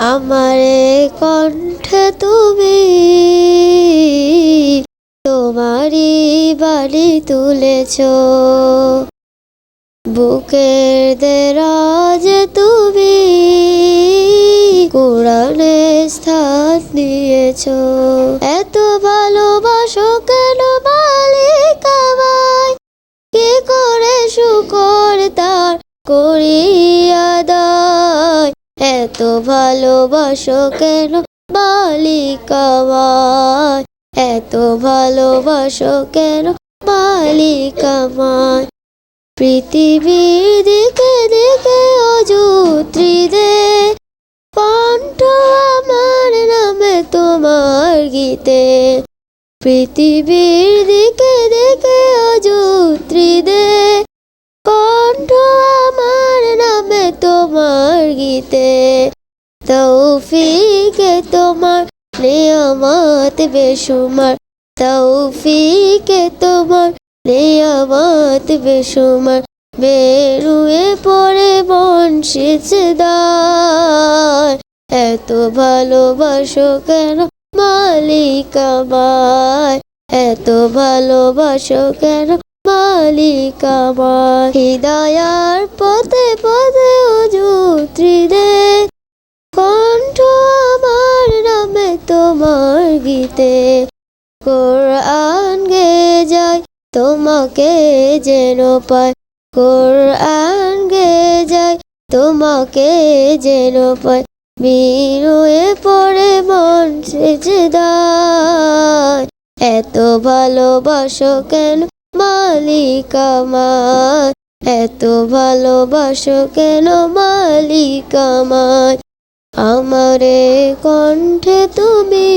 আমারে কণ্ঠে তুমি তোমারই বাণী তুলেছ, বুকের দেরাজ তুমি কোরআনে স্থান দিয়েছ। এত ভালোবাসো কেন মালিক আমায়, কি করে শুকর তার করি আদায়। এত ভালোবাসো কেন মালিক আমায়, এত ভালোবাসো কেন মালিক আমায়। পৃথিবীর দিকে দিকে অযুত্রিদে কণ্ঠ আমার নামে তোমার গীতে। পৃথিবীর দিকে দিকে অযুত্রিদে কণ্ঠ আমার নামে তোমার গীতে। তৌফিকে তোমার নিয়ামত বেশুমার, তৌফিকে তোমার নিয়ামত বেশুমার। বেরুয়ে পড়ে মন সিজদায়, এত ভালোবাসো কেন মালিক আমায়, এত ভালোবাসো কেন মালিক আমায়। হৃদয়ার পথে পথে অযুত্রিদে কণ্ঠ আমার নামে তোমার গীতে। কোরআন গেয়ে যায় তোমাকে যেন পায়, কোরআন গেয়ে যায় তোমাকে যেন পায়। বিনুয়ে পড়ে মন সিজদায়, এত ভালোবাসো কেন মালিক আমায়, এত ভালোবাসো কেন মালিক আমায়। আমারে কণ্ঠে তুমি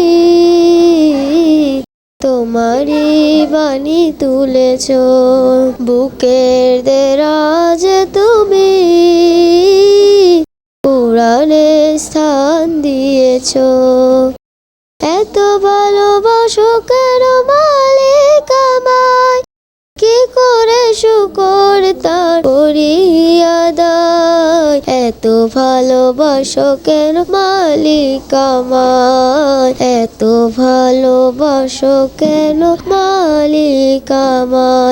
তোমারই বাণী তুলেছ, বুকের দেরাজ তুমি কোরআনে স্থান দিয়েছ। এত ভালোবাসো কেন মালিক আমায়, কি করে শুকর তার করি আদায়। এত ভালোবাসো কেন মালিক আমায়, এত ভালোবাসো কেন মালিক আমায়।